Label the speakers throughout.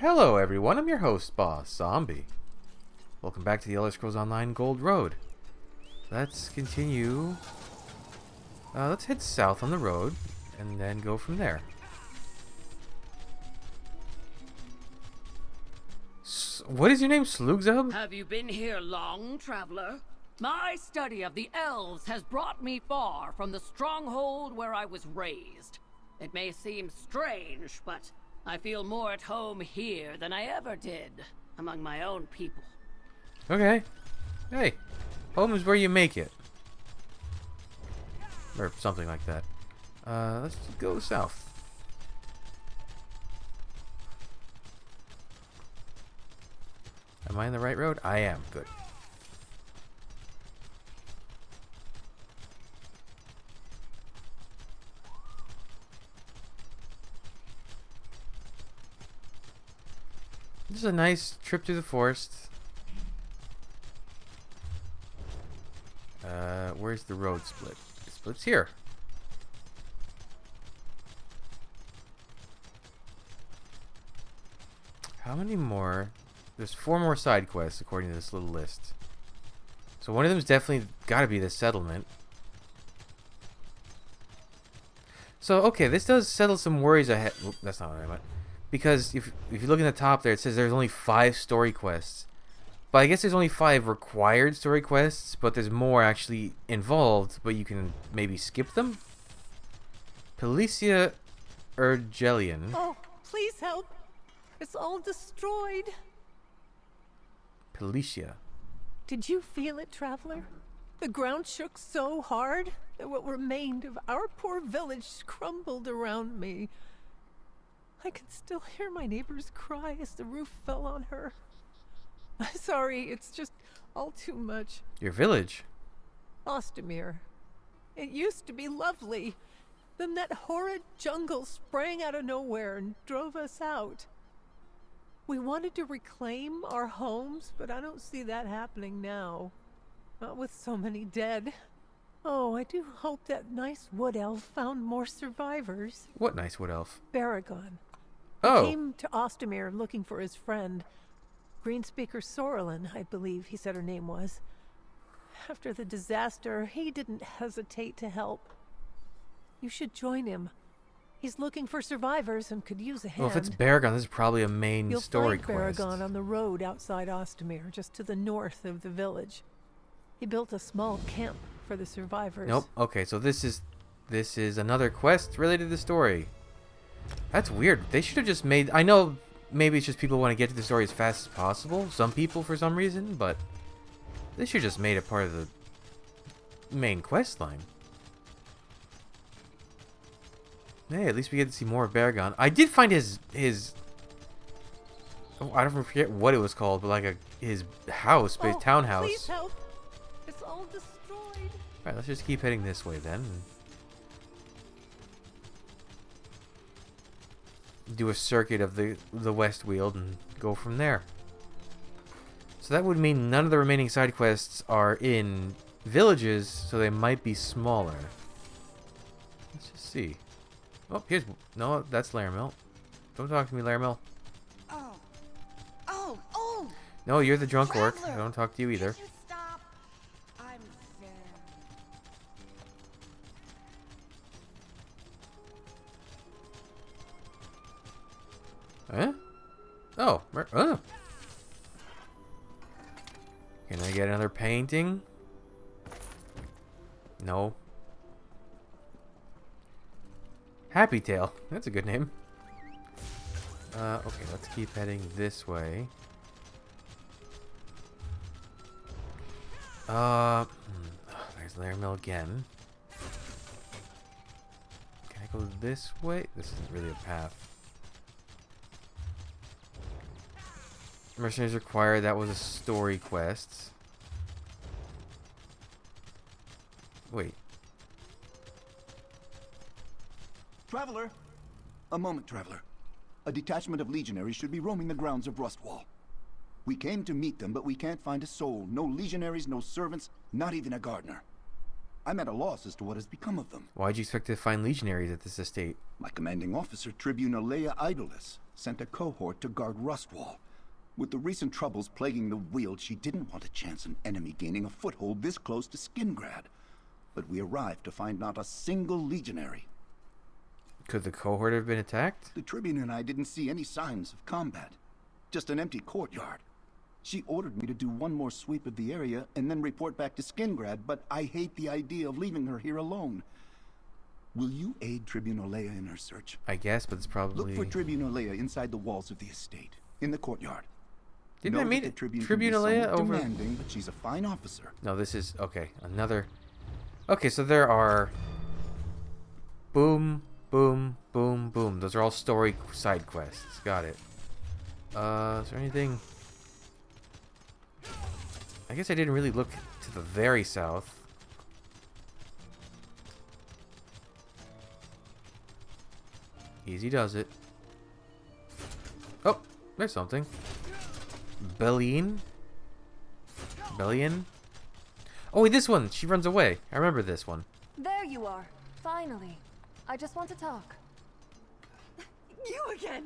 Speaker 1: Hello everyone, I'm your host, Boss Zombie. Welcome back to the Elder Scrolls Online Gold Road. Let's continue. Let's head south on the road, and then go from there. What is your name, Slugzub?
Speaker 2: Have you been here long, traveler? My study of the elves has brought me far from the stronghold where I was raised. It may seem strange, but I feel more at home here than I ever did among my own people.
Speaker 1: Okay. Hey, home is where you make it. Or something like that. Let's go south. Am I on the right road? I am. Good. This is a nice trip through the forest. Where's the road split? It splits here. How many more? There's 4 more side quests according to this little list. So one of them's definitely got to be the settlement. So okay, this does settle some worries ahead. Oop, that's not what I meant. Because if you look in the top there, it says there's only 5 story quests. But I guess there's only 5 required story quests, but there's more actually involved, but you can maybe skip them? Policia Urgelian.
Speaker 3: Oh, please help. It's all destroyed.
Speaker 1: Policia.
Speaker 3: Did you feel it, traveler? The ground shook so hard that what remained of our poor village crumbled around me. I can still hear my neighbor's cry as the roof fell on her. Sorry, it's just all too much.
Speaker 1: Your village?
Speaker 3: Ostomer. It used to be lovely. Then that horrid jungle sprang out of nowhere and drove us out. We wanted to reclaim our homes, but I don't see that happening now. Not with so many dead. Oh, I do hope that nice wood elf found more survivors.
Speaker 1: What nice wood elf?
Speaker 3: Baragon.
Speaker 1: Oh.
Speaker 3: He came to Ostomer looking for his friend. Greenspeaker Sorrelin, I believe he said her name was. After the disaster, he didn't hesitate to help. You should join him. He's looking for survivors and could use a hand.
Speaker 1: Well, if it's Baragon, this is probably a main
Speaker 3: You'll
Speaker 1: story
Speaker 3: find
Speaker 1: quest.
Speaker 3: Baragon on the road outside Ostomer, just to the north of the village. He built a small camp for the survivors.
Speaker 1: Nope. Okay, so this is another quest related to the story. That's weird. They should have just made... I know maybe it's just people want to get to the story as fast as possible. Some people for some reason, but they should have just made it part of the main quest line. Hey, at least we get to see more of Baragon. I did find his oh, I don't forget what it was called, but like his house, his townhouse.
Speaker 3: Please help. It's all destroyed.
Speaker 1: Alright, let's just keep heading this way then. Do a circuit of the Westweald and go from there. So that would mean none of the remaining side quests are in villages, so they might be smaller. Let's just see. Oh, here's... No, that's Laramel. Don't talk to me, Laramel.
Speaker 4: Oh!
Speaker 1: No, you're the drunk orc.
Speaker 4: Traveler,
Speaker 1: I don't talk to you either.
Speaker 4: Can't you stop? I'm
Speaker 1: Huh? Oh. Oh. Can I get another painting? No. Happy Tail. That's a good name. Okay, let's keep heading this way. There's Laramel again. Can I go this way? This isn't really a path. Mercenaries required. That was a story quest. Wait.
Speaker 5: Traveler! A moment, Traveler. A detachment of legionaries should be roaming the grounds of Rustwall. We came to meet them, but we can't find a soul. No legionaries, no servants, not even a gardener. I'm at a loss as to what has become of them.
Speaker 1: Why'd you expect to find legionaries at this estate?
Speaker 5: My commanding officer, Tribune Alea Idolus, sent a cohort to guard Rustwall. With the recent troubles plaguing the Weald, she didn't want to chance an enemy gaining a foothold this close to Skingrad. But we arrived to find not a single legionary.
Speaker 1: Could the cohort have been attacked?
Speaker 5: The Tribune and I didn't see any signs of combat. Just an empty courtyard. She ordered me to do one more sweep of the area and then report back to Skingrad, but I hate the idea of leaving her here alone. Will you aid Tribune Alea in her search?
Speaker 1: I guess, but it's probably...
Speaker 5: Look for Tribune Alea inside the walls of the estate, in the courtyard.
Speaker 1: Didn't I
Speaker 5: Know
Speaker 1: meet
Speaker 5: that the Tribune can
Speaker 1: Tribune
Speaker 5: be
Speaker 1: Alea
Speaker 5: somewhat
Speaker 1: over...
Speaker 5: demanding, but she's a fine officer.
Speaker 1: No, this is... Okay, another... Okay, so there are... Boom, boom, boom, boom. Those are all story side quests. Got it. Is there anything... I guess I didn't really look to the very south. Easy does it. Oh, there's something. Belline? Bellion? Oh, wait, this one! She runs away. I remember this one.
Speaker 6: There you are. Finally. I just want to talk.
Speaker 3: You again!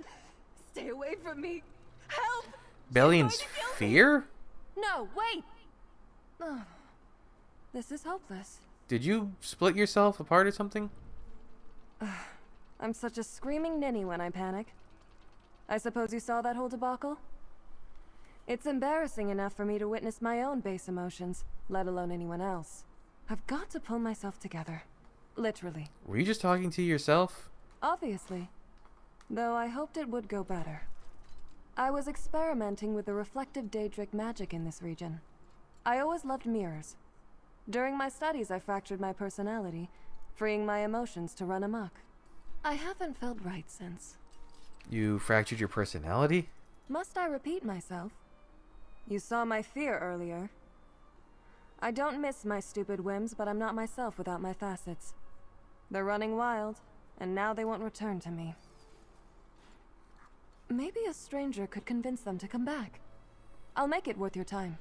Speaker 3: Stay away from me! Help!
Speaker 1: Bellion's
Speaker 3: She's going to kill me.
Speaker 1: fear?
Speaker 6: No, wait! Oh, this is hopeless.
Speaker 1: Did you split yourself apart or something?
Speaker 6: I'm such a screaming ninny when I panic. I suppose you saw that whole debacle? It's embarrassing enough for me to witness my own base emotions, let alone anyone else. I've got to pull myself together. Literally.
Speaker 1: Were you just talking to yourself?
Speaker 6: Obviously. Though I hoped it would go better. I was experimenting with the reflective Daedric magic in this region. I always loved mirrors. During my studies, I fractured my personality, freeing my emotions to run amok. I haven't felt right since.
Speaker 1: You fractured your personality?
Speaker 6: Must I repeat myself? You saw my fear earlier. I don't miss my stupid whims, but I'm not myself without my facets. They're running wild, and now they won't return to me. Maybe a stranger could convince them to come back. I'll make it worth your time.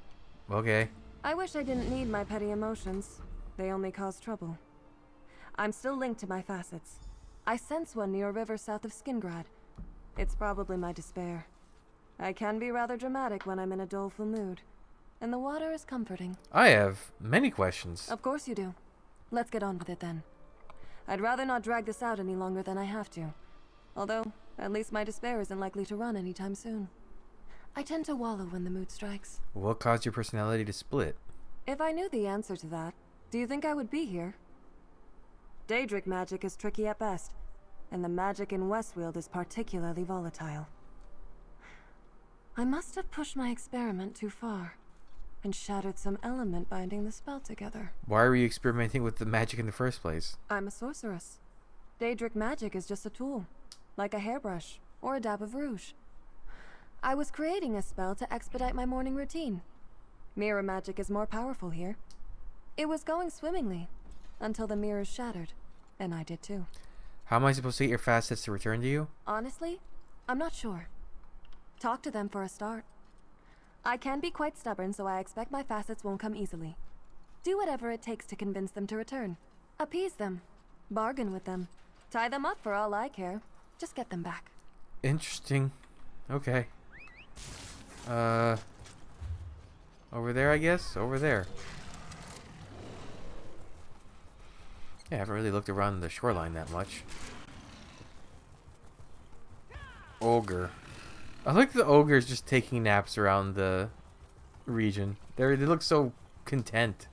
Speaker 1: Okay.
Speaker 6: I wish I didn't need my petty emotions. They only cause trouble. I'm still linked to my facets. I sense one near a river south of Skingrad. It's probably my despair. I can be rather dramatic when I'm in a doleful mood. And the water is comforting.
Speaker 1: I have many questions.
Speaker 6: Of course you do. Let's get on with it then. I'd rather not drag this out any longer than I have to. Although, at least my despair isn't likely to run anytime soon. I tend to wallow when the mood strikes.
Speaker 1: What caused your personality to split?
Speaker 6: If I knew the answer to that, do you think I would be here? Daedric magic is tricky at best, and the magic in Westweald is particularly volatile. I must have pushed my experiment too far, and shattered some element binding the spell together.
Speaker 1: Why were you experimenting with the magic in the first place?
Speaker 6: I'm a sorceress. Daedric magic is just a tool, like a hairbrush or a dab of rouge. I was creating a spell to expedite my morning routine. Mirror magic is more powerful here. It was going swimmingly, until the mirrors shattered, and I did too.
Speaker 1: How am I supposed to get your facets to return to you?
Speaker 6: Honestly, I'm not sure. Talk to them for a start. I can be quite stubborn, so I expect my facets won't come easily. Do whatever it takes to convince them to return. Appease them. Bargain with them. Tie them up for all I care. Just get them back.
Speaker 1: Interesting. Okay. Over there, I guess? Over there. Yeah, I haven't really looked around the shoreline that much. Ogre. I like the ogres just taking naps around the region. They look so content.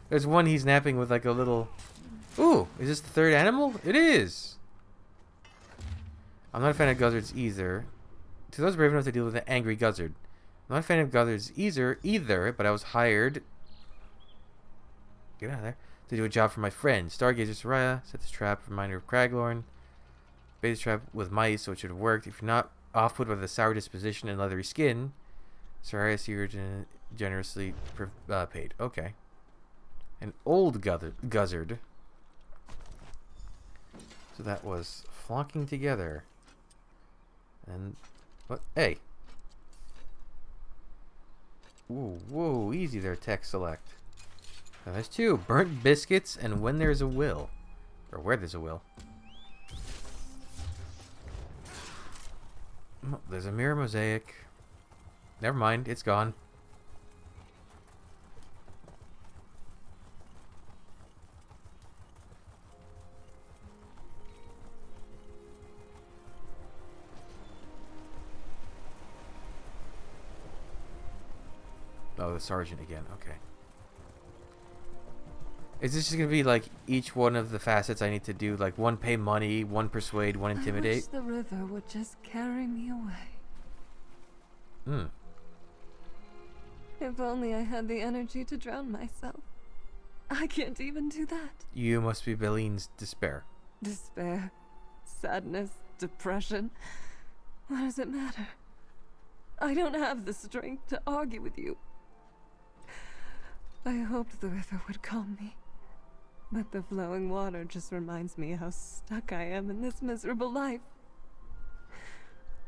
Speaker 1: There's one he's napping with like a little... Ooh, is this the third animal? It is! I'm not a fan of guzzards either. To those brave enough to deal with an angry guzzard. I'm not a fan of guzzards either, but I was hired... Get out of there. To do a job for my friend, Stargazer Soraya. Set this trap, reminder of Craglorn. Bait this trap with mice, so it should have worked. If you're not off-put by the sour disposition and leathery skin, Soraya see you're generously paid. Okay. An old guzzard. So that was flocking together. And what? Hey. Whoa, whoa, easy there, text select. Now, there's two. Burnt biscuits and when there's a will. Or where there's a will. Oh, there's a mirror mosaic. Never mind, it's gone. Oh, the sergeant again. Okay. Is this just gonna be like each one of the facets I need to do? Like one pay money, one persuade, one
Speaker 6: I wish
Speaker 1: intimidate?
Speaker 6: the river would just carry me away.
Speaker 1: Hmm.
Speaker 6: If only I had the energy to drown myself. I can't even do that.
Speaker 1: You must be Belene's despair.
Speaker 6: Despair, sadness, depression. What does it matter? I don't have the strength to argue with you. I hoped the river would calm me. But the flowing water just reminds me how stuck I am in this miserable life.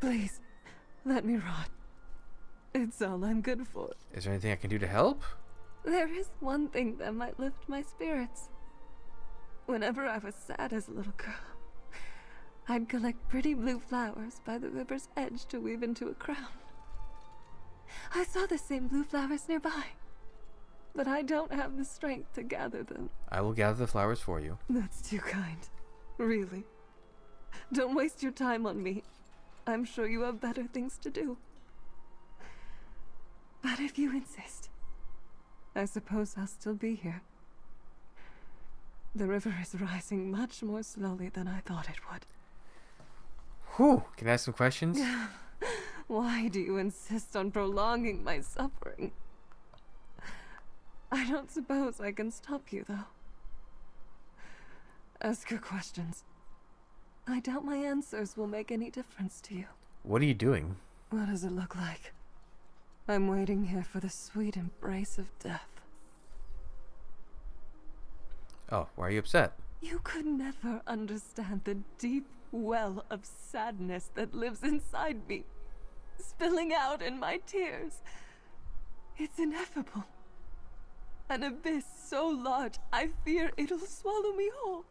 Speaker 6: Please, let me rot. It's all I'm good for.
Speaker 1: Is there anything I can do to help?
Speaker 6: There is one thing that might lift my spirits. Whenever I was sad as a little girl, I'd collect pretty blue flowers by the river's edge to weave into a crown. I saw the same blue flowers nearby, but I don't have the strength to gather them.
Speaker 1: I will gather the flowers for you.
Speaker 6: That's too kind. Really. Don't waste your time on me. I'm sure you have better things to do. But if you insist, I suppose I'll still be here. The river is rising much more slowly than I thought it would.
Speaker 1: Whew. Can I ask some questions?
Speaker 6: Why do you insist on prolonging my suffering? I don't suppose I can stop you, though. Ask your questions. I doubt my answers will make any difference to you.
Speaker 1: What are you doing?
Speaker 6: What does it look like? I'm waiting here for the sweet embrace of death.
Speaker 1: Oh, why are you upset?
Speaker 6: You could never understand the deep well of sadness that lives inside me, spilling out in my tears. It's ineffable. An abyss so large, I fear it'll swallow me whole.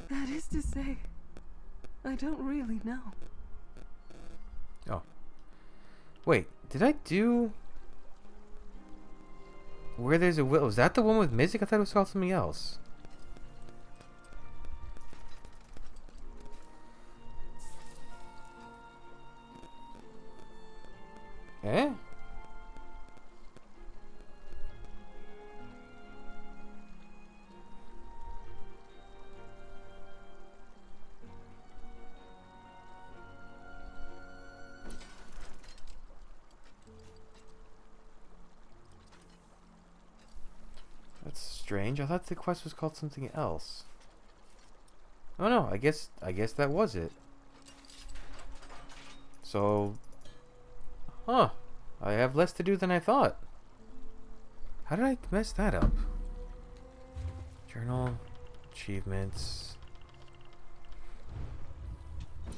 Speaker 6: That is to say, I don't really know.
Speaker 1: Oh. Wait, did I do... Where there's a will? Was that the one with music? I thought it was called something else. Eh? That's strange. I thought the quest was called something else. Oh no, I guess that was it. So, huh. I have less to do than I thought. How did I mess that up? Journal, achievements,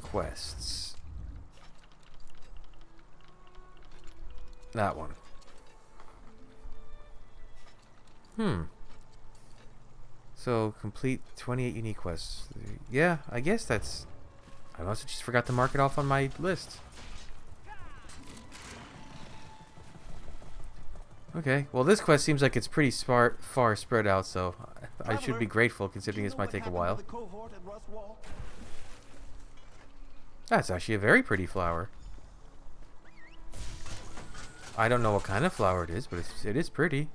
Speaker 1: quests. That one. So, complete 28 unique quests. Yeah, I guess that's... I must have just forgot to mark it off on my list. Okay, well this quest seems like it's pretty far spread out, so I should be grateful considering this might take a while. That's actually a very pretty flower. I don't know what kind of flower it is, but it is pretty.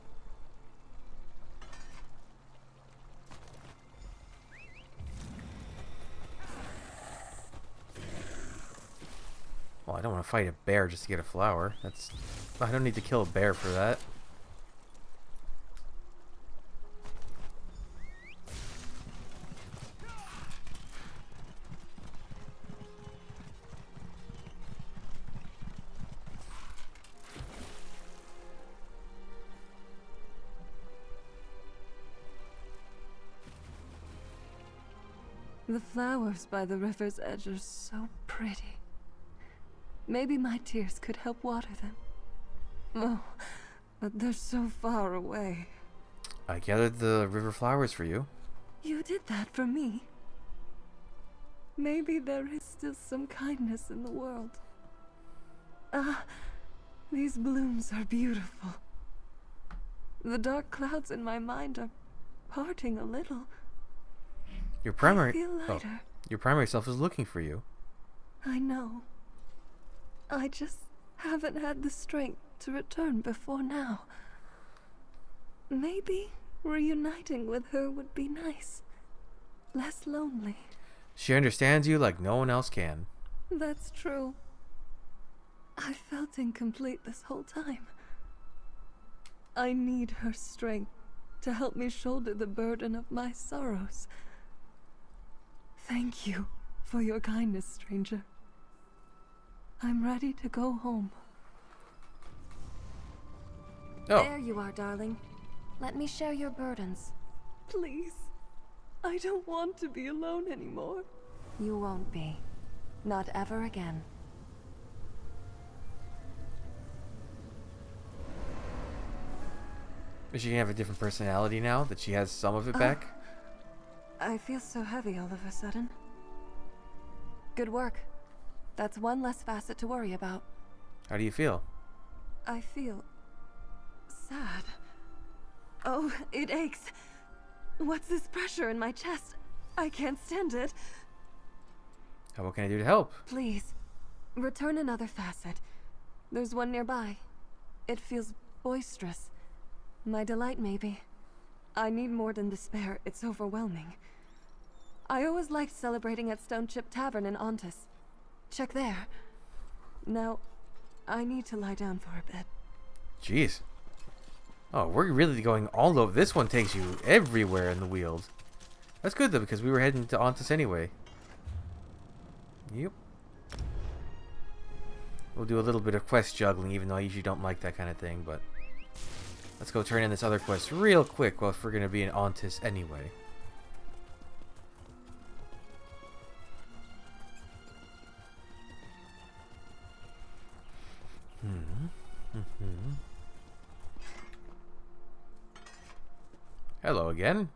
Speaker 1: Well, I don't want to fight a bear just to get a flower. I don't need to kill a bear for that.
Speaker 6: The flowers by the river's edge are so pretty. Maybe my tears could help water them. Oh, but they're so far away.
Speaker 1: I gathered the river flowers for you.
Speaker 6: You did that for me. Maybe there is still some kindness in the world. Ah, these blooms are beautiful. The dark clouds in my mind are parting a little.
Speaker 1: Your primary
Speaker 6: I feel lighter.
Speaker 1: your primary self is looking for you.
Speaker 6: I know. I just haven't had the strength to return before now. Maybe reuniting with her would be nice. Less lonely.
Speaker 1: She understands you like no one else can.
Speaker 6: That's true. I felt incomplete this whole time. I need her strength to help me shoulder the burden of my sorrows. Thank you for your kindness, stranger. I'm ready to go home.
Speaker 1: Oh,
Speaker 6: There you are, darling. Let me share your burdens. Please. I don't want to be alone anymore. You won't be. Not ever again.
Speaker 1: is she gonna have a different personality now that she has some of it back?
Speaker 6: I feel so heavy all of a sudden. Good work. That's one less facet to worry about.
Speaker 1: How do you feel?
Speaker 6: I feel sad. Oh, it aches. What's this pressure in my chest? I can't stand it.
Speaker 1: What can I do to help?
Speaker 6: Please, return another facet. There's one nearby. It feels boisterous. My delight, maybe. I need more than despair. It's overwhelming. I always liked celebrating at Stone Chip Tavern in Ontis. Check there. Now, I need to lie down for a bit.
Speaker 1: Jeez. Oh, we're really going all over. This one takes you everywhere in the Weald. That's good though, because we were heading to Ontis anyway. Yep. We'll do a little bit of quest juggling, even though I usually don't like that kind of thing, but let's go turn in this other quest real quick, well, if we're going to be in Ontis anyway. Hello again.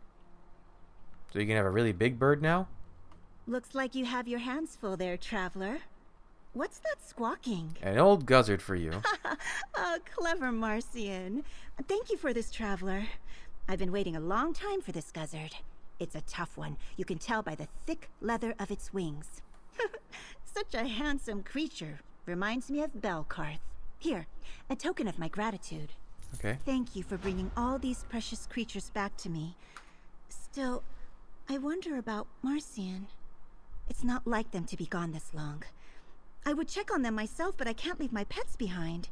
Speaker 1: So you can have a really big bird now?
Speaker 7: Looks like you have your hands full there, traveler. What's that squawking?
Speaker 1: An old guzzard for you.
Speaker 7: Clever Marcian. Thank you for this, traveler. I've been waiting a long time for this guzzard. It's a tough one. You can tell by the thick leather of its wings. Such a handsome creature. Reminds me of Belkarth. Here, a token of my gratitude.
Speaker 1: Okay.
Speaker 7: Thank you for bringing all these precious creatures back to me. Still, I wonder about Marcian. It's not like them to be gone this long. I would check on them myself, but I can't leave my pets behind.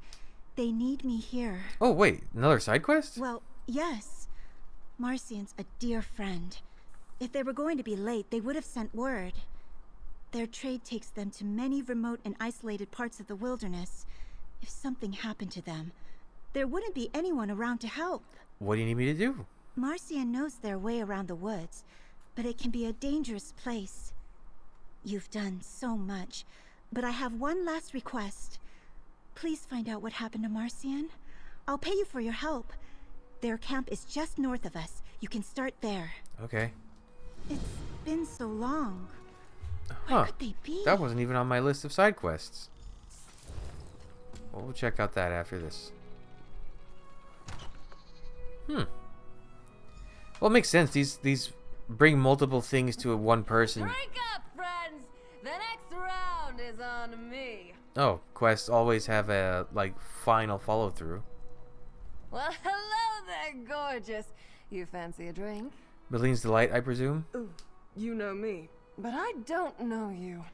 Speaker 7: They need me here.
Speaker 1: Oh, wait. Another side quest?
Speaker 7: Well, yes. Marcian's a dear friend. If they were going to be late, they would have sent word. Their trade takes them to many remote and isolated parts of the wilderness. If something happened to them, there wouldn't be anyone around to help.
Speaker 1: What do you need me to do?
Speaker 7: Marcian knows their way around the woods, but it can be a dangerous place. You've done so much, but I have one last request. Please find out what happened to Marcian. I'll pay you for your help. Their camp is just north of us. You can start there.
Speaker 1: Okay.
Speaker 7: It's been so long.
Speaker 1: Huh.
Speaker 7: Where could they be?
Speaker 1: That wasn't even on my list of side quests. Well, we'll check out that after this. Well, it makes sense. These bring multiple things to one person.
Speaker 6: Break up, friends! The next round is on me.
Speaker 1: Oh, quests always have a, like, final follow-through.
Speaker 6: Well, hello there, gorgeous. You fancy a drink?
Speaker 1: Billeen's Delight, I presume?
Speaker 6: Ooh, you know me, but I don't know you.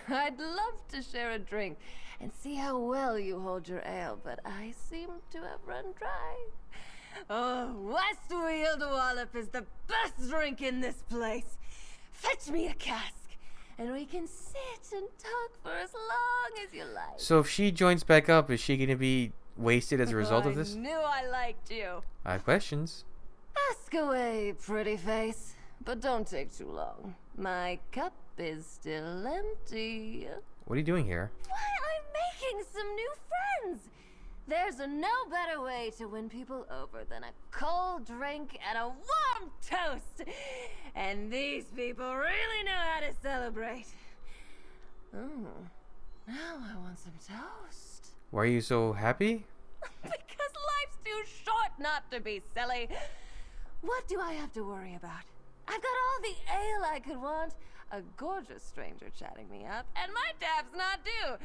Speaker 6: I'd love to share a drink and see how well you hold your ale, but I seem to have run dry. Oh, Westweald Wallop is the best drink in this place. Fetch me a cask, and we can sit and talk for as long as you like.
Speaker 1: So if she joins back up, is she going to be wasted as a result of this?
Speaker 6: I knew I liked you.
Speaker 1: I have questions.
Speaker 6: Ask away, pretty face, but don't take too long. My cup is still empty.
Speaker 1: What are you doing here?
Speaker 6: Why, I'm making some new friends. There's no better way to win people over than a cold drink and a warm toast. And these people really know how to celebrate. Oh, now I want some toast.
Speaker 1: Why are you so happy?
Speaker 6: Because life's too short not to be silly. What do I have to worry about? I've got all the ale I could want, a gorgeous stranger chatting me up, and my tab's not due.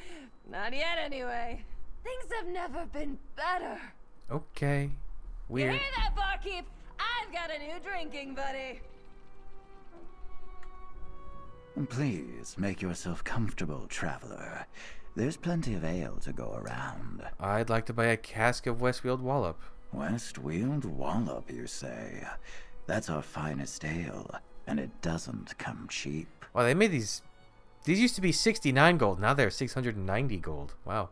Speaker 6: Not yet, anyway. Things have never been better.
Speaker 1: Okay.
Speaker 6: You
Speaker 1: Weird.
Speaker 6: hear that, barkeep? I've got a new drinking buddy.
Speaker 8: Please make yourself comfortable, traveler. There's plenty of ale to go around.
Speaker 1: I'd like to buy a cask of Westfield Wallop.
Speaker 8: Westfield Wallop, you say? That's our finest ale, and it doesn't come cheap.
Speaker 1: Wow, they made these. These used to be 69 gold. Now they're 690 gold. Wow.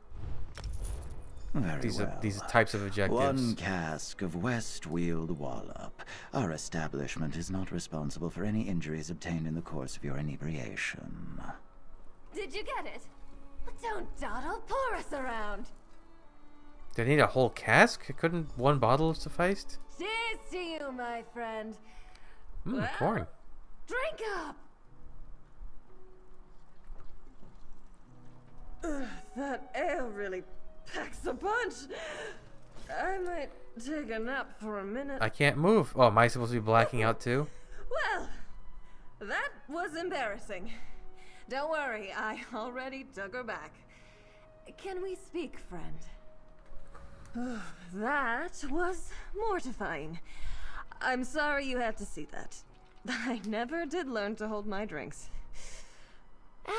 Speaker 8: Very
Speaker 1: These
Speaker 8: well.
Speaker 1: are these types of objectives.
Speaker 8: One cask of Westfield Wallop. Our establishment is not responsible for any injuries obtained in the course of your inebriation.
Speaker 6: Did you get it? Don't dawdle, pour us around.
Speaker 1: They need a whole cask? Couldn't one bottle have sufficed?
Speaker 6: Cheers to you, my friend. Well,
Speaker 1: Corn.
Speaker 6: Drink up. That ale really packs a punch. I might take a nap for a minute.
Speaker 1: I can't move. Oh, am I supposed to be blacking out too?
Speaker 6: Well, that was embarrassing. Don't worry, I already took her back. Can we speak, friend? That was mortifying. I'm sorry you had to see that. I never did learn to hold my drinks.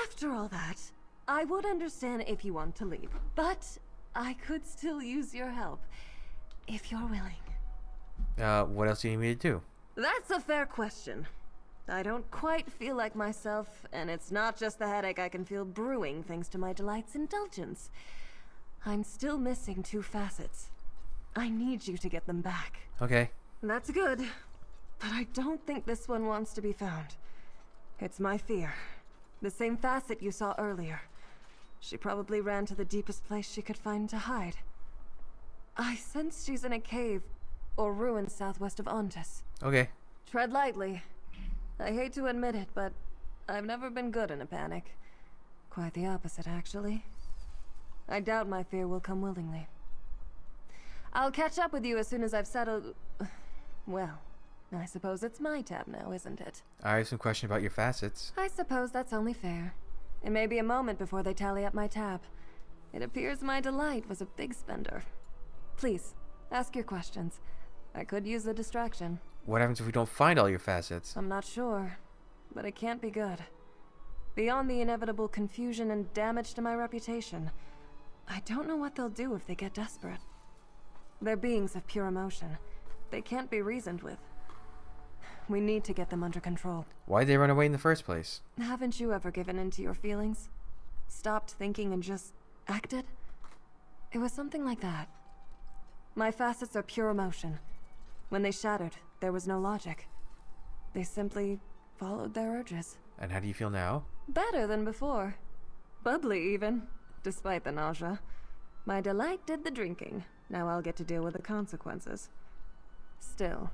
Speaker 6: After all that, I would understand if you want to leave, but I could still use your help, if you're willing.
Speaker 1: What else do you need me to do?
Speaker 6: That's a fair question. I don't quite feel like myself, and it's not just the headache I can feel brewing thanks to my delight's indulgence. I'm still missing 2 facets. I need you to get them back.
Speaker 1: Okay.
Speaker 6: That's good, but I don't think this one wants to be found. It's my fear. The same facet you saw earlier. She probably ran to the deepest place she could find to hide. I sense she's in a cave or ruin southwest of Ontis.
Speaker 1: Okay.
Speaker 6: Tread lightly. I hate to admit it, but I've never been good in a panic. Quite the opposite, actually. I doubt my fear will come willingly. I'll catch up with you as soon as I've settled... Well, I suppose it's my tab now, isn't it?
Speaker 1: I have some question about your facets.
Speaker 6: I suppose that's only fair. It may be a moment before they tally up my tab. It appears my delight was a big spender. Please, ask your questions. I could use a distraction.
Speaker 1: What happens if we don't find all your facets?
Speaker 6: I'm not sure, but it can't be good. Beyond the inevitable confusion and damage to my reputation, I don't know what they'll do if they get desperate. They're beings of pure emotion. They can't be reasoned with. We need to get them under control.
Speaker 1: Why'd they run away in the first place?
Speaker 6: Haven't you ever given in to your feelings? Stopped thinking and just acted? It was something like that. My facets are pure emotion. When they shattered, there was no logic. They simply followed their urges.
Speaker 1: And how do you feel now?
Speaker 6: Better than before. Bubbly, even, despite the nausea. My delight did the drinking. Now I'll get to deal with the consequences. Still,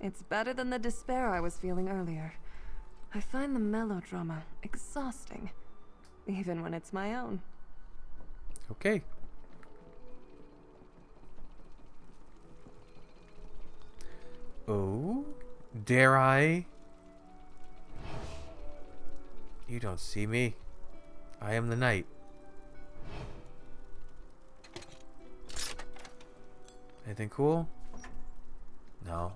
Speaker 6: it's better than the despair I was feeling earlier. I find the melodrama exhausting, even when it's my own.
Speaker 1: Okay. Oh? Dare I? You don't see me. I am the knight. Anything cool? No.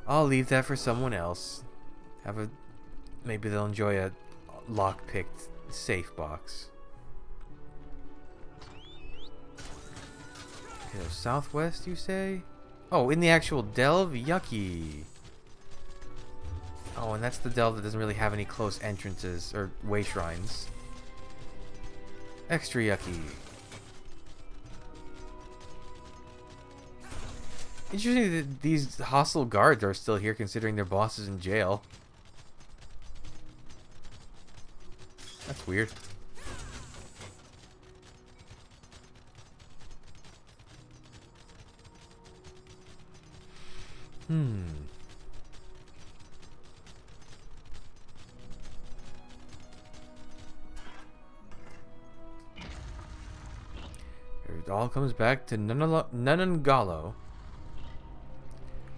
Speaker 1: I'll leave that for someone else. Maybe they'll enjoy a lock-picked safe box. Okay, so southwest, you say? Oh, in the actual delve? Yucky. Oh, and that's the delve that doesn't really have any close entrances or way shrines. Extra yucky. Interesting that these hostile guards are still here considering their boss is in jail. That's weird. Hmm. It all comes back to Nunangalo.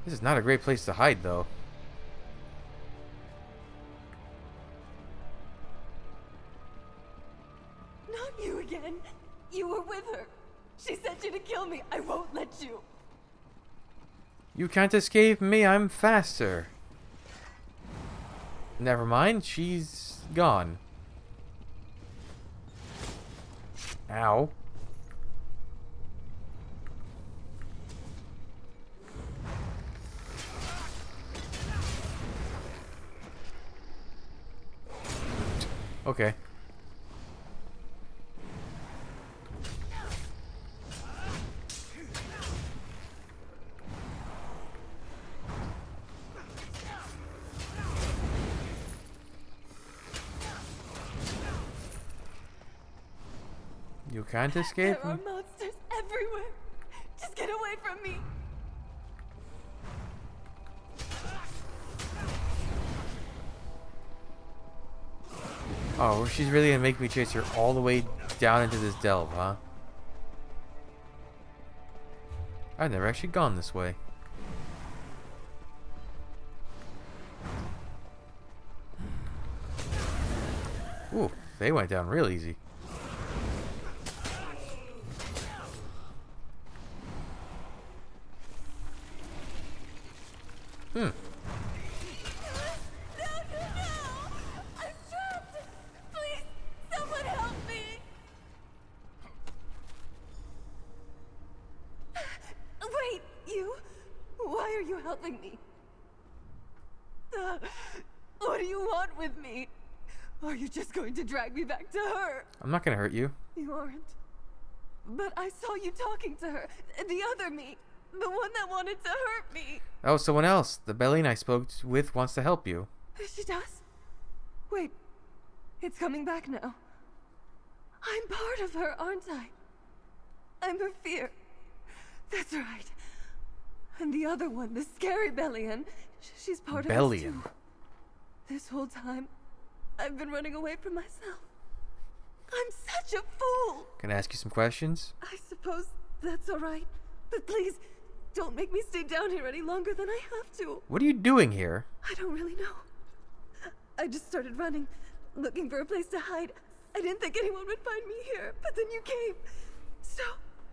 Speaker 1: This is not a great place to hide, though.
Speaker 6: Not you again. You were with her. She sent you to kill me. I won't let you.
Speaker 1: You can't escape me, I'm faster. Never mind, she's gone. Ow. Okay. You can't escape
Speaker 6: There are
Speaker 1: me.
Speaker 6: monsters everywhere. Just get away from me.
Speaker 1: Oh, she's really gonna make me chase her all the way down into this delve, huh? I've never actually gone this way. Ooh, they went down real easy. Hmm.
Speaker 6: No! I'm trapped! Please, someone help me! Wait, you? Why are you helping me? What do you want with me? Are you just going to drag me back to her?
Speaker 1: I'm not gonna hurt you.
Speaker 6: You aren't. But I saw you talking to her. The other me. The one that wanted to hurt me.
Speaker 1: Oh, someone else. The Belline I spoke with wants to help you.
Speaker 6: She does? Wait. It's coming back now. I'm part of her, aren't I? I'm her fear. That's right. And the other one, the scary Bellion, she's part of us
Speaker 1: Bellion.
Speaker 6: too. This whole time, I've been running away from myself. I'm such a fool!
Speaker 1: Can I ask you some questions?
Speaker 6: I suppose that's alright. But please, don't make me stay down here any longer than I have to.
Speaker 1: What are you doing here?
Speaker 6: I don't really know. I just started running, looking for a place to hide. I didn't think anyone would find me here, but then you came. So,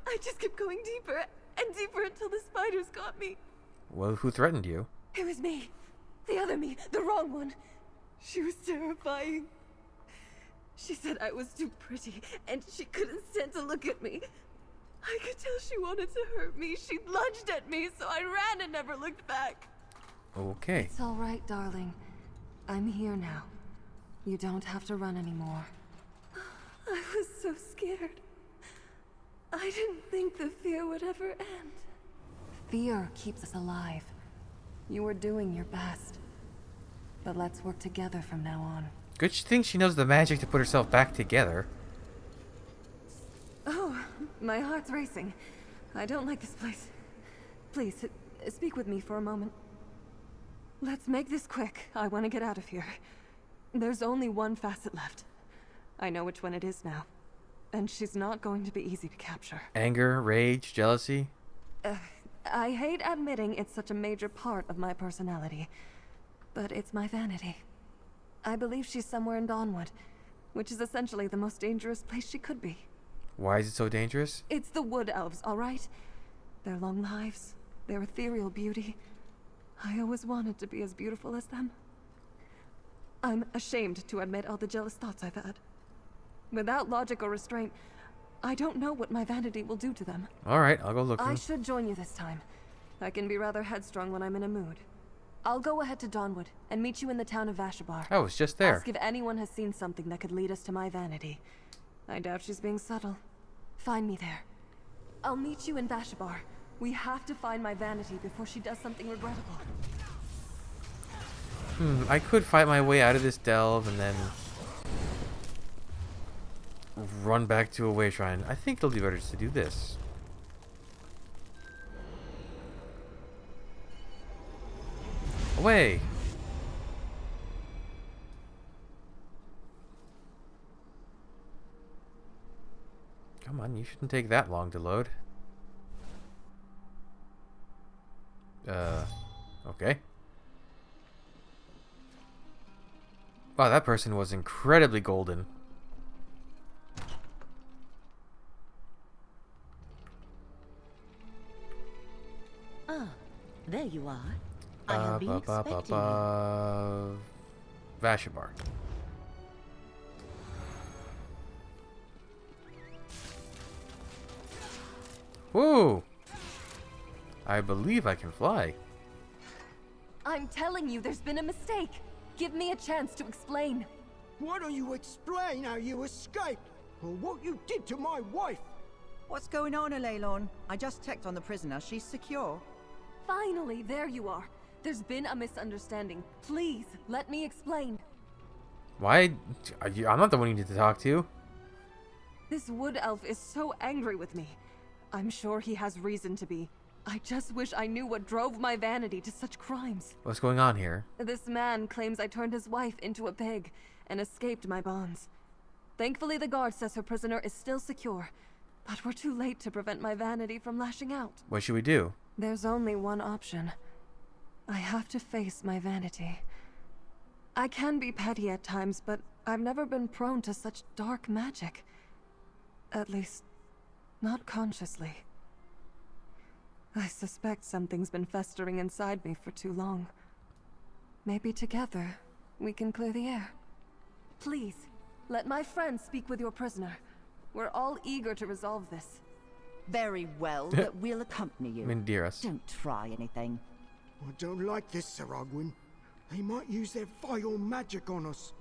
Speaker 6: I just kept going deeper and deeper until the spiders got me.
Speaker 1: Well, who threatened you?
Speaker 6: It was me. The other me, the wrong one. She was terrifying. She said I was too pretty, and she couldn't stand to look at me. I could tell she wanted to hurt me. She lunged at me, so I ran and never looked back.
Speaker 1: Okay.
Speaker 6: It's all right, darling. I'm here now. You don't have to run anymore. I was so scared. I didn't think the fear would ever end. Fear keeps us alive. You were doing your best. But let's work together from now on.
Speaker 1: Good thing she knows the magic to put herself back together.
Speaker 6: Oh, my heart's racing. I don't like this place. Please, speak with me for a moment. Let's make this quick. I want to get out of here. There's only one facet left. I know which one it is now. And she's not going to be easy to capture.
Speaker 1: Anger, rage, jealousy.
Speaker 6: I hate admitting it's such a major part of my personality. But it's my vanity. I believe she's somewhere in Dawnwood, which is essentially the most dangerous place she could be.
Speaker 1: Why is it so dangerous?
Speaker 6: It's the Wood Elves, all right? Their long lives, their ethereal beauty. I always wanted to be as beautiful as them. I'm ashamed to admit all the jealous thoughts I've had. Without logic or restraint, I don't know what my vanity will do to them.
Speaker 1: Alright, I'll go look.
Speaker 6: I should join you this time. I can be rather headstrong when I'm in a mood. I'll go ahead to Dawnwood and meet you in the town of Vashabar.
Speaker 1: I was just there.
Speaker 6: Ask if anyone has seen something that could lead us to my vanity. I doubt she's being subtle. Find me there. I'll meet you in Vashabar. We have to find my vanity before she does something regrettable.
Speaker 1: I could fight my way out of this delve and then run back to a way shrine. I think it'll be better just to do this. way. Come on, you shouldn't take that long to load. Okay. Wow, that person was incredibly golden.
Speaker 7: Ah, there you are. I have been expecting you.
Speaker 1: Vashabar. Whoa! I believe I can fly.
Speaker 6: I'm telling you, there's been a mistake. Give me a chance to explain.
Speaker 9: Why don't you explain how you escaped? Or what you did to my wife?
Speaker 4: What's going on, Aleylon? I just checked on the prisoner. She's secure.
Speaker 6: Finally, there you are. There's been a misunderstanding. Please, let me explain.
Speaker 1: Why? I'm not the one you need to talk to.
Speaker 6: This wood elf is so angry with me. I'm sure he has reason to be. I just wish I knew what drove my vanity to such crimes.
Speaker 1: What's going on here?
Speaker 6: This man claims I turned his wife into a pig and escaped my bonds. Thankfully, the guard says her prisoner is still secure, but we're too late to prevent my vanity from lashing out.
Speaker 1: What should we do?
Speaker 6: There's only one option. I have to face my vanity. I can be petty at times, but I've never been prone to such dark magic. At least, not consciously. I suspect something's been festering inside me for too long. Maybe together, we can clear the air. Please, let my friend speak with your prisoner. We're all eager to resolve this.
Speaker 4: Very well, but we'll accompany you.
Speaker 1: Mindiras.
Speaker 4: Don't try anything.
Speaker 9: I don't like this, Sir Ogwyn. They might use their vile magic on us.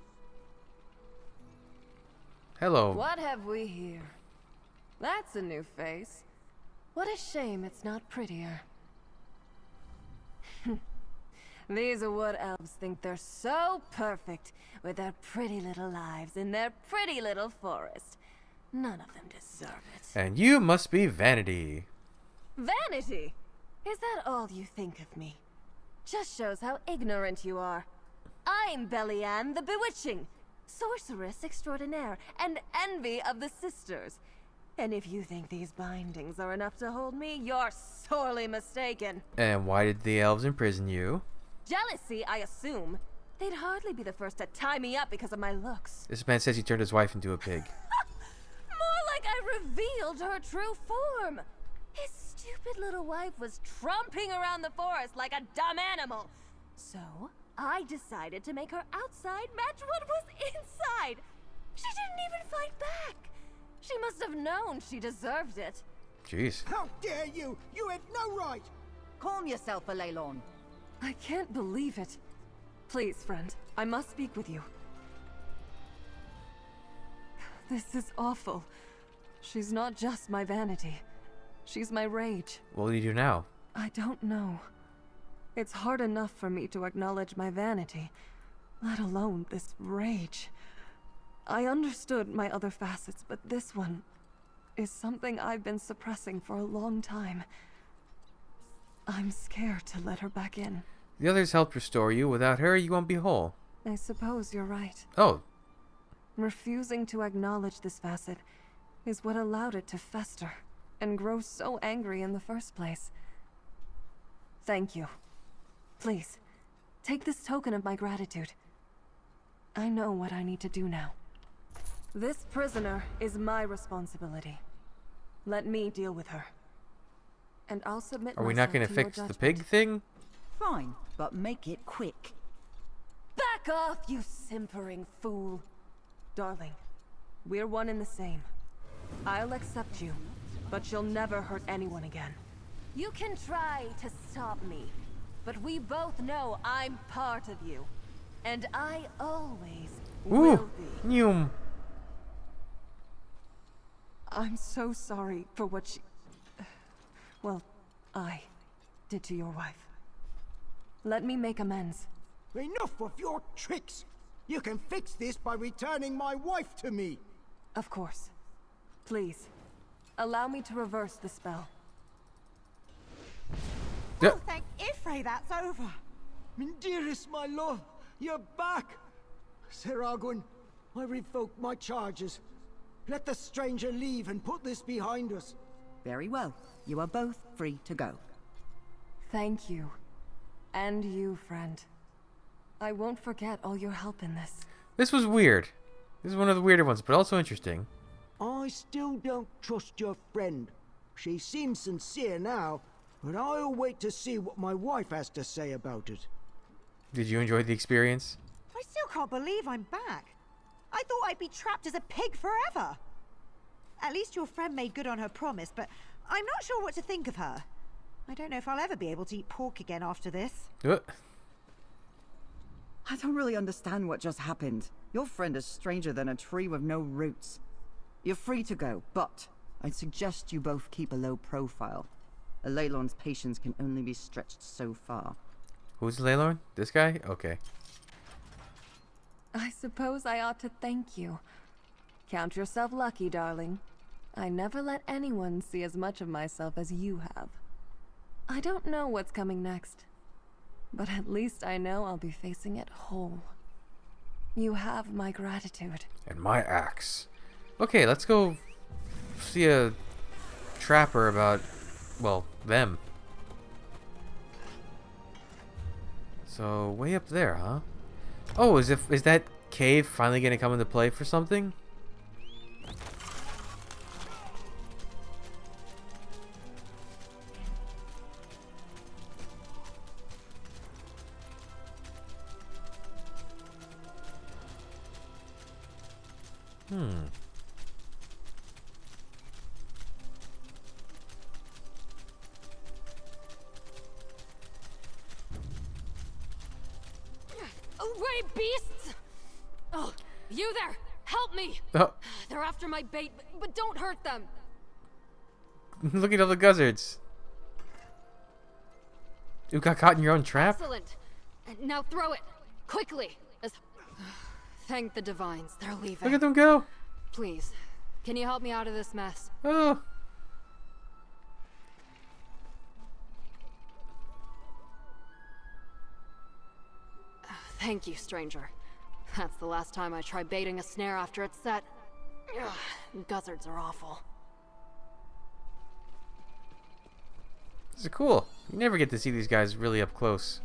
Speaker 1: Hello.
Speaker 6: What have we here? That's a new face. What a shame it's not prettier. These wood elves think they're so perfect with their pretty little lives in their pretty little forest. None of them deserve it.
Speaker 1: And you must be Vanity.
Speaker 6: Vanity? Is that all you think of me? Just shows how ignorant you are. I'm Bellianne the Bewitching, sorceress extraordinaire, and envy of the sisters. And if you think these bindings are enough to hold me, you're sorely mistaken.
Speaker 1: And why did the elves imprison you?
Speaker 6: Jealousy, I assume. They'd hardly be the first to tie me up because of my looks.
Speaker 1: This man says he turned his wife into a pig.
Speaker 6: More like I revealed her true form. His stupid little wife was tromping around the forest like a dumb animal. So, I decided to make her outside match what was inside. She didn't even fight back. She must have known she deserved it.
Speaker 1: Jeez.
Speaker 9: How dare you! You had no right!
Speaker 4: Calm yourself, Aleylon.
Speaker 6: I can't believe it. Please, friend, I must speak with you. This is awful. She's not just my vanity. She's my rage.
Speaker 1: What will you do now?
Speaker 6: I don't know. It's hard enough for me to acknowledge my vanity, let alone this rage. I understood my other facets, but this one is something I've been suppressing for a long time. I'm scared to let her back in.
Speaker 1: The others helped restore you. Without her, you won't be whole.
Speaker 6: I suppose you're right.
Speaker 1: Oh.
Speaker 6: Refusing to acknowledge this facet is what allowed it to fester and grow so angry in the first place. Thank you. Please, take this token of my gratitude. I know what I need to do now. This prisoner is my responsibility. Let me deal with her. And I'll submit
Speaker 1: Are we not going to fix the pig thing?
Speaker 4: Fine, but make it quick.
Speaker 6: Back off, you simpering fool. Darling, we're one and the same. I'll accept you, but you'll never hurt anyone again. You can try to stop me, but we both know I'm part of you. And I always will be.
Speaker 1: Nyum.
Speaker 6: I'm so sorry for what she... Well, I did to your wife. Let me make amends.
Speaker 9: Enough of your tricks! You can fix this by returning my wife to me!
Speaker 6: Of course. Please, allow me to reverse the spell.
Speaker 1: Yeah.
Speaker 4: Oh, thank Ifrei, that's over.
Speaker 9: Min dearest, my love, you're back! Sir Agwin, I revoke my charges. Let the stranger leave and put this behind us.
Speaker 4: Very well. You are both free to go.
Speaker 6: Thank you. And you, friend. I won't forget all your help in this.
Speaker 1: This was weird. This is one of the weirder ones, but also interesting.
Speaker 9: I still don't trust your friend. She seems sincere now, but I'll wait to see what my wife has to say about it.
Speaker 1: Did you enjoy the experience?
Speaker 7: I still can't believe I'm back. I thought I'd be trapped as a pig forever. At least your friend made good on her promise, but I'm not sure what to think of her. I don't know if I'll ever be able to eat pork again after this.
Speaker 4: I don't really understand what just happened. Your friend is stranger than a tree with no roots. You're free to go, but I'd suggest you both keep a low profile. A Leylorn's patience can only be stretched so far.
Speaker 1: Who's Leylorn? This guy? Okay.
Speaker 6: I suppose I ought to thank you. Count yourself lucky, darling. I never let anyone see as much of myself as you have. I don't know what's coming next, but at least I know I'll be facing it whole. You have my gratitude.
Speaker 1: And my axe. Okay, let's go see a trapper about, well, them. So, way up there, huh? Oh, is that cave finally gonna come into play for something?
Speaker 10: Away, beasts! Oh, you there! Help me!
Speaker 1: Oh,
Speaker 10: They're after my bait, but don't hurt them!
Speaker 1: look at all the guzzards. You got caught in your own trap?
Speaker 10: Excellent! And now throw it! Quickly! Thank the divines, they're leaving.
Speaker 1: Look at them go.
Speaker 10: Please, can you help me out of this mess?
Speaker 1: Oh.
Speaker 10: Thank you, stranger. That's the last time I try baiting a snare after it's set. Ugh, guzzards are awful.
Speaker 1: This is cool. You never get to see these guys really up close.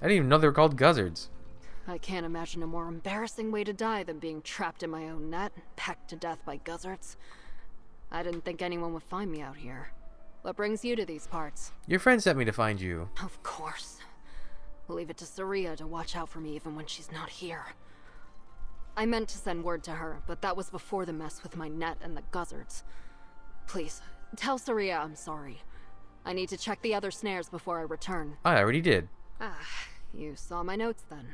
Speaker 1: I didn't even know they were called guzzards.
Speaker 10: I can't imagine a more embarrassing way to die than being trapped in my own net, pecked to death by guzzards. I didn't think anyone would find me out here. What brings you to these parts?
Speaker 1: Your friend sent me to find you.
Speaker 10: Of course. We'll leave it to Saria to watch out for me even when she's not here. I meant to send word to her, but that was before the mess with my net and the guzzards. Please, tell Saria I'm sorry. I need to check the other snares before I return.
Speaker 1: I already did.
Speaker 10: Ah, you saw my notes then.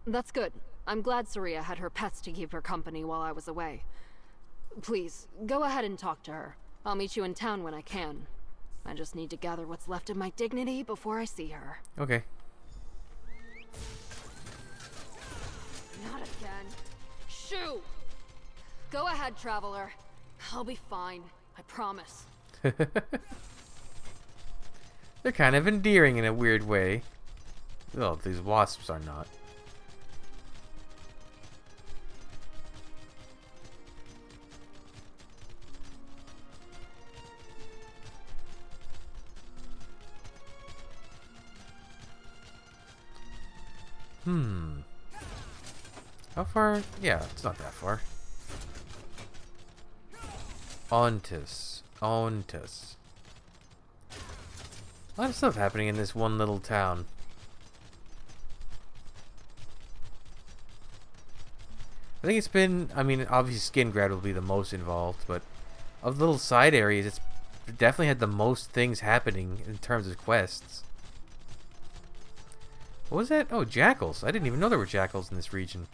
Speaker 10: That's good. I'm glad Saria had her pets to keep her company while I was away. Please, go ahead and talk to her. I'll meet you in town when I can. I just need to gather what's left of my dignity before I see her.
Speaker 1: Okay.
Speaker 10: Not again. Shoo! Go ahead, traveler. I'll be fine. I promise.
Speaker 1: They're kind of endearing in a weird way. Well, these wasps are not. How far? Yeah, it's not that far. Ontus. Ontus. A lot of stuff happening in this one little town. I think it's been, I mean, obviously Skingrad will be the most involved, but of the little side areas, it's definitely had the most things happening in terms of quests. What was that? Oh, jackals. I didn't even know there were jackals in this region.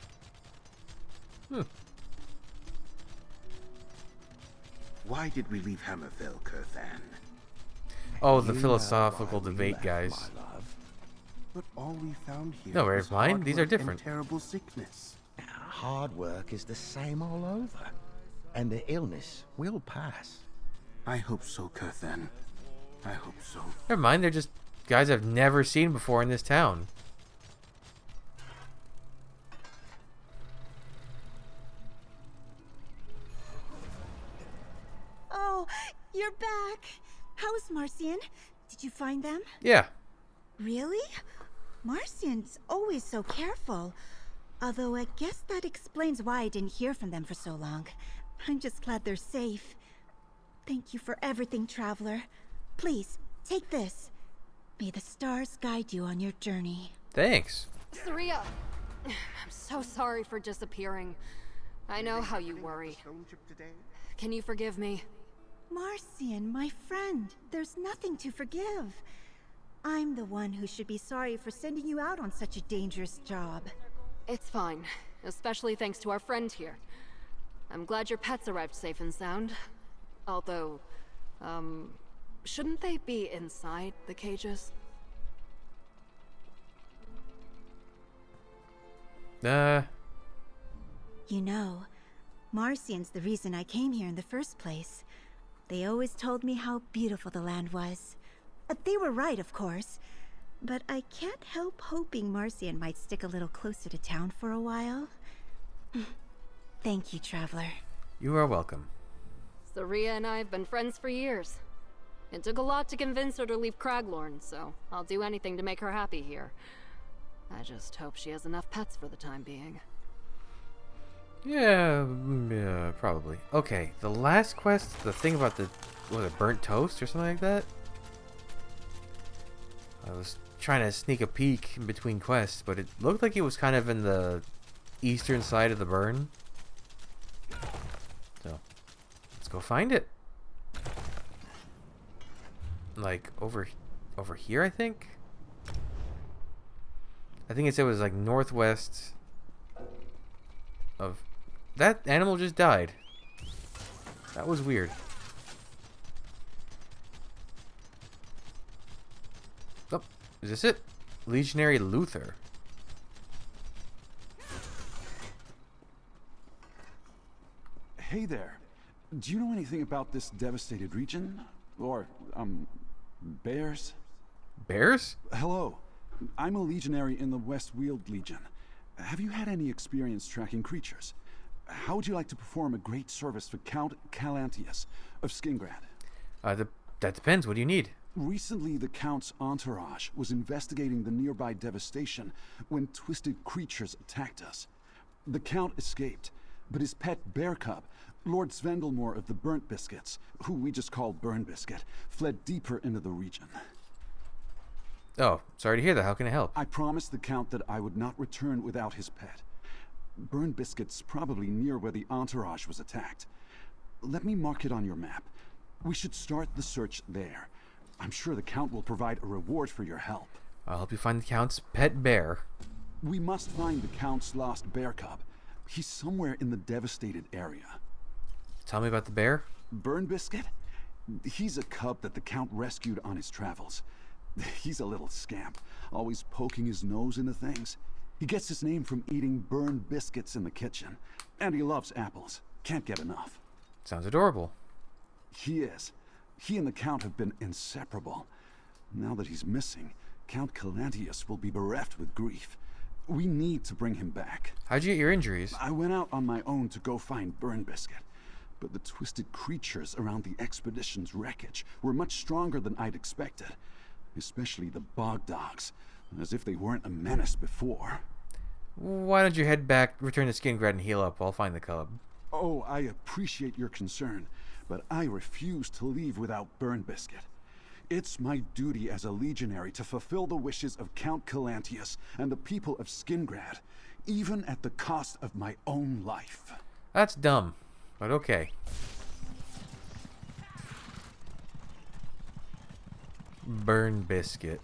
Speaker 11: Why did we leave Hammerfell, Kurthan?
Speaker 1: Oh, the
Speaker 11: You
Speaker 1: philosophical
Speaker 11: know why we
Speaker 1: debate
Speaker 11: left,
Speaker 1: guys.
Speaker 11: my love. But all we found here
Speaker 1: No,
Speaker 11: was
Speaker 1: where's mine?
Speaker 11: hard
Speaker 1: These are
Speaker 11: work and
Speaker 1: different.
Speaker 11: terrible sickness.
Speaker 9: Hard work is the same all over. And the illness will pass.
Speaker 11: I hope so, Kurthan. I hope so.
Speaker 1: Never mind, they're just guys I've never seen before in this town.
Speaker 7: Oh, you're back. How's Marcian? Did you find them?
Speaker 1: Yeah.
Speaker 7: Really? Marcian's always so careful. Although I guess that explains why I didn't hear from them for so long. I'm just glad they're safe. Thank you for everything, Traveler. Please, take this. May the stars guide you on your journey.
Speaker 1: Thanks.
Speaker 10: Saria! I'm so sorry for disappearing. I know how you worry. Can you forgive me?
Speaker 7: Marcian, my friend, there's nothing to forgive. I'm the one who should be sorry for sending you out on such a dangerous job.
Speaker 10: It's fine, especially thanks to our friend here. I'm glad your pets arrived safe and sound. Although, shouldn't they be inside the cages?
Speaker 7: You know, Marcian's the reason I came here in the first place. They always told me how beautiful the land was. They were right, of course. But I can't help hoping Marcian might stick a little closer to town for a while. Thank you, Traveler.
Speaker 1: You are welcome.
Speaker 10: Saria and I have been friends for years. It took a lot to convince her to leave Craglorn, so I'll do anything to make her happy here. I just hope she has enough pets for the time being.
Speaker 1: Yeah, probably. Okay, the last quest, the thing about the, was it burnt toast or something like that? I was trying to sneak a peek in between quests, but it looked like it was kind of in the eastern side of the burn. So, let's go find it. Like, over here, I think? I think it said it was like northwest of... That animal just died. That was weird. Oh, is this it? Legionary Luther.
Speaker 12: Hey there. Do you know anything about this devastated region? Or, bears?
Speaker 1: Bears?
Speaker 12: Hello. I'm a legionary in the West Weald Legion. Have you had any experience tracking creatures? How would you like to perform a great service for Count Calantius of Skingrad?
Speaker 1: That depends. What do you need?
Speaker 12: Recently, the Count's entourage was investigating the nearby devastation when twisted creatures attacked us. The Count escaped, but his pet bear cub, Lord Svendelmore of the Burnt Biscuits, who we just call Burn Biscuit, fled deeper into the region.
Speaker 1: Oh, sorry to hear that. How can I help?
Speaker 12: I promised the Count that I would not return without his pet. Burn Biscuit's probably near where the entourage was attacked. Let me mark it on your map. We should start the search there. I'm sure the Count will provide a reward for your help.
Speaker 1: I'll help you find the Count's pet bear.
Speaker 12: We must find the Count's lost bear cub. He's somewhere in the devastated area.
Speaker 1: Tell me about the bear.
Speaker 12: Burn Biscuit? He's a cub that the Count rescued on his travels. He's a little scamp, always poking his nose into things. He gets his name from eating burned biscuits in the kitchen. And he loves apples. Can't get enough.
Speaker 1: Sounds adorable.
Speaker 12: He is. He and the Count have been inseparable. Now that he's missing, Count Calantius will be bereft with grief. We need to bring him back.
Speaker 1: How'd you get your injuries?
Speaker 12: I went out on my own to go find Burn Biscuit. But the twisted creatures around the expedition's wreckage were much stronger than I'd expected. Especially the bog dogs. As if they weren't a menace before.
Speaker 1: Why don't you head back, return to Skingrad and heal up? I'll find the cub.
Speaker 12: Oh, I appreciate your concern, but I refuse to leave without Burn Biscuit. It's my duty as a legionary to fulfill the wishes of Count Calantius and the people of Skingrad, even at the cost of my own life.
Speaker 1: That's dumb, but okay. Burn Biscuit.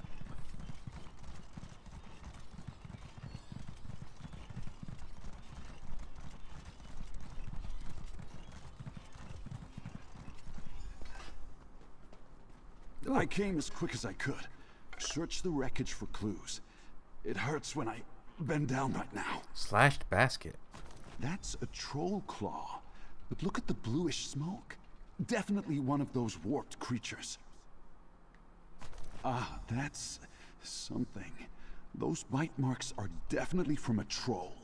Speaker 12: I came as quick as I could. Search the wreckage for clues. It hurts when I bend down right now.
Speaker 1: Slashed basket.
Speaker 12: That's a troll claw. But look at the bluish smoke. Definitely one of those warped creatures. Ah, that's something. Those bite marks are definitely from a troll.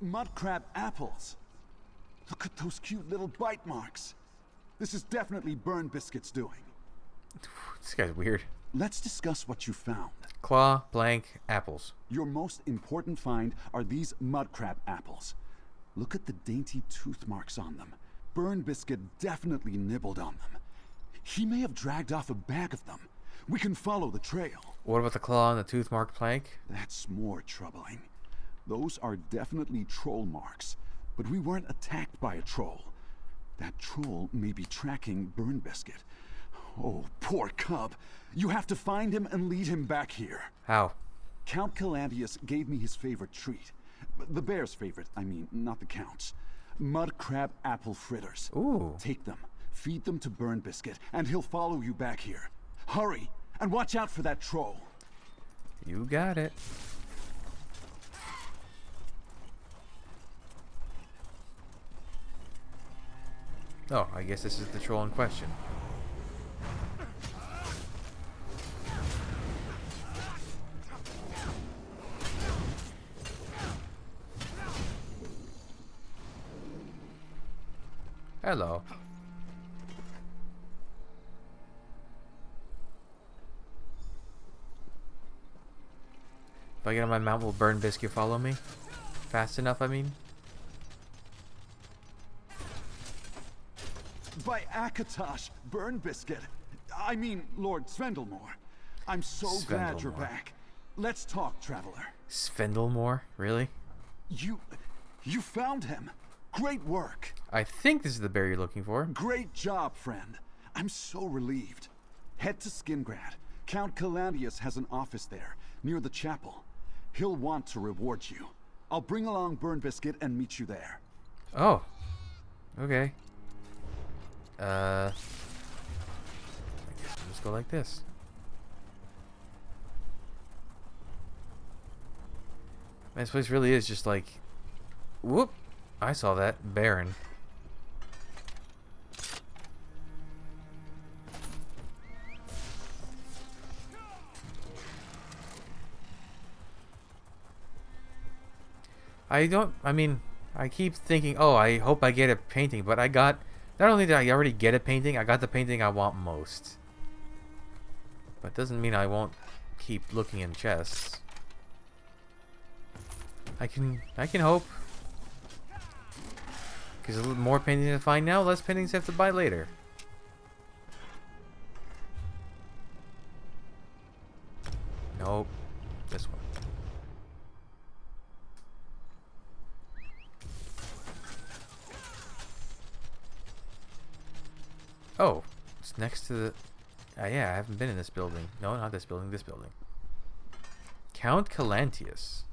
Speaker 12: Mudcrab apples. Look at those cute little bite marks. This is definitely Burn Biscuit's doing.
Speaker 1: This guy's weird.
Speaker 12: Let's discuss what you found.
Speaker 1: Claw, blank, apples.
Speaker 12: Your most important find are these mudcrab apples. Look at the dainty tooth marks on them. Burn Biscuit definitely nibbled on them. He may have dragged off a bag of them. We can follow the trail.
Speaker 1: What about the claw and the tooth marked plank?
Speaker 12: That's more troubling. Those are definitely troll marks, but we weren't attacked by a troll. That troll may be tracking Burn Biscuit. Oh, poor cub. You have to find him and lead him back here.
Speaker 1: How?
Speaker 12: Count Calandius gave me his favorite treat. The bear's favorite, I mean, not the Count's. Mud crab apple fritters.
Speaker 1: Ooh.
Speaker 12: Take them, feed them to Burn Biscuit, and he'll follow you back here. Hurry, and watch out for that troll.
Speaker 1: You got it. Oh, I guess this is the troll in question. Hello. If I get on my mount, will Burn Biscuit follow me? Fast enough, I mean?
Speaker 12: By Akatosh, Burn Biscuit. I mean, Lord Svendelmore. I'm so glad you're back. Let's talk, traveler.
Speaker 1: Svendelmore? Really?
Speaker 12: You found him. Great work.
Speaker 1: I think this is the bear you're looking for.
Speaker 12: Great job, friend. I'm so relieved. Head to Skingrad. Count Calandius has an office there, near the chapel. He'll want to reward you. I'll bring along Burn Biscuit and meet you there.
Speaker 1: Oh. Okay. I guess we'll just go like this. Man, this place really is just like... Whoop! I saw that. Barren. I keep thinking, oh, I hope I get a painting, but I got... Not only did I already get a painting, I got the painting I want most. But it doesn't mean I won't keep looking in chests. I can hope. Because a little more paintings to find now, less paintings have to buy later. Nope. This one. Oh, it's next to the... yeah, I haven't been in this building. No, not this building, this building. Count Calantius.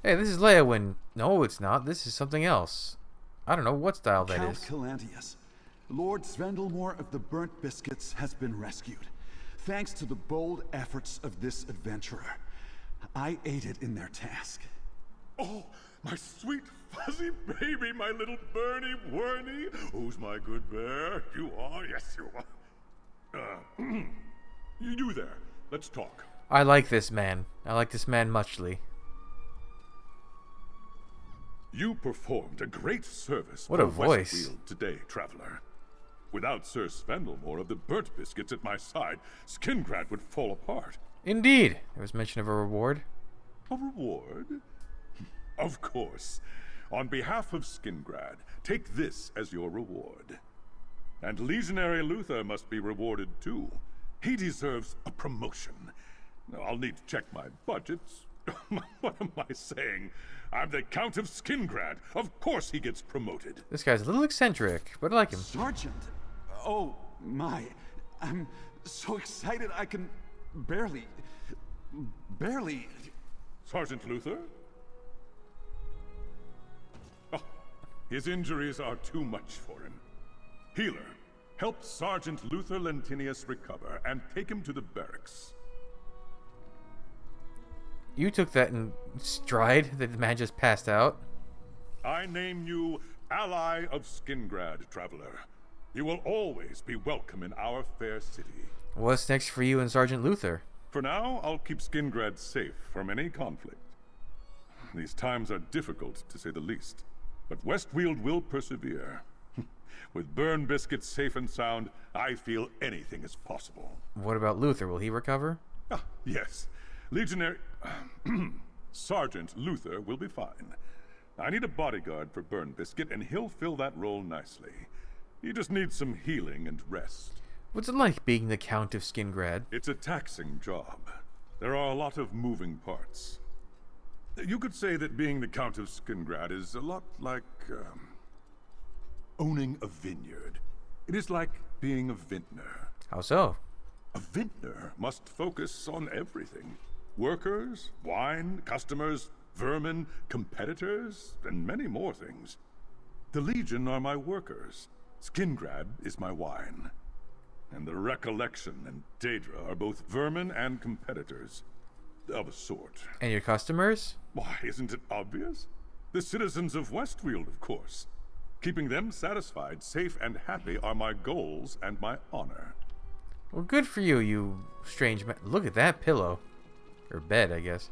Speaker 1: Hey, this is Leowyn. No, it's not. This is something else. I don't know what style that is.
Speaker 12: Count Calandius. Lord Svendelmore of the Burnt Biscuits has been rescued. Thanks to the bold efforts of this adventurer. I aided in their task.
Speaker 13: Oh, my sweet fuzzy baby, my little Bernie Werney. Who's my good bear? You are? Yes, you are. You there. Let's talk.
Speaker 1: I like this man. I like this man muchly.
Speaker 13: You performed a great service
Speaker 1: what a
Speaker 13: for
Speaker 1: voice
Speaker 13: Westfield today, traveler. Without Sir Svendelmore of the Burnt Biscuits at my side, Skingrad would fall apart.
Speaker 1: Indeed. There was mention of a reward.
Speaker 13: A reward? Of course. On behalf of Skingrad, take this as your reward. And Legionary Luther must be rewarded too. He deserves a promotion. Now, I'll need to check my budgets. What am I saying? I'm the Count of Skingrad. Of course he gets promoted.
Speaker 1: This guy's a little eccentric, but I like him.
Speaker 12: Sergeant! Oh, my. I'm so excited I can barely...
Speaker 13: Sergeant Luther? Oh, his injuries are too much for him. Healer, help Sergeant Luther Lentinius recover and take him to the barracks.
Speaker 1: You took that in stride that the man just passed out.
Speaker 13: I name you ally of Skingrad, traveler. You will always be welcome in our fair city.
Speaker 1: What's next for you and Sergeant Luther?
Speaker 13: For now, I'll keep Skingrad safe from any conflict. These times are difficult, to say the least, but Westweald will persevere. With Burn Biscuit safe and sound, I feel anything is possible.
Speaker 1: What about Luther? Will he recover?
Speaker 13: Ah, yes. Legionary... Sergeant Luther will be fine. I need a bodyguard for Burn Biscuit, and he'll fill that role nicely. He just needs some healing and rest.
Speaker 1: What's it like being the Count of Skingrad?
Speaker 13: It's a taxing job. There are a lot of moving parts. You could say that being the Count of Skingrad is a lot like, owning a vineyard. It is like being a vintner.
Speaker 1: How so?
Speaker 13: A vintner must focus on everything. Workers, wine, customers, vermin, competitors, and many more things. The Legion are my workers. Skingrad is my wine. And the Recollection and Daedra are both vermin and competitors. Of a sort.
Speaker 1: And your customers?
Speaker 13: Why, isn't it obvious? The citizens of Westweald, of course. Keeping them satisfied, safe, and happy are my goals and my honor.
Speaker 1: Well, good for you, you strange man. Look at that pillow. Or bed, I guess.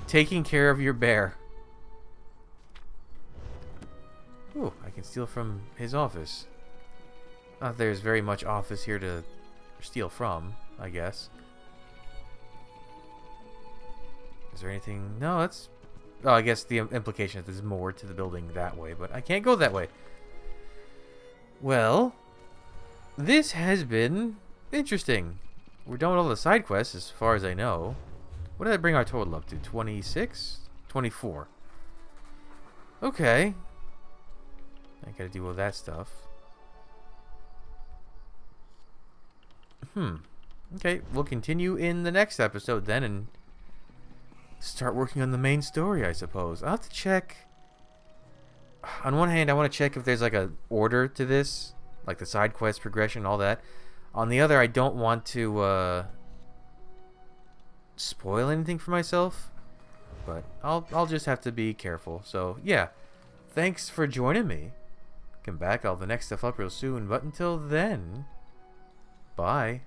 Speaker 1: Taking care of your bear. Ooh, I can steal from his office. Not that there's very much office here to steal from, I guess. Is there anything? No, that's... Oh, I guess the implication is there's more to the building that way, but I can't go that way. Well, this has been interesting. We're done with all the side quests as far as I know. What did I bring our total up to? 26? 24. Okay. I gotta deal with that stuff. Okay, we'll continue in the next episode then and start working on the main story, I suppose. I'll have to check. On one hand, I want to check if there's like a order to this, like the side quest progression, all that. On the other, I don't want to spoil anything for myself, but I'll just have to be careful. So yeah, thanks for joining me. Come back, I'll have the next stuff up real soon. But until then, bye.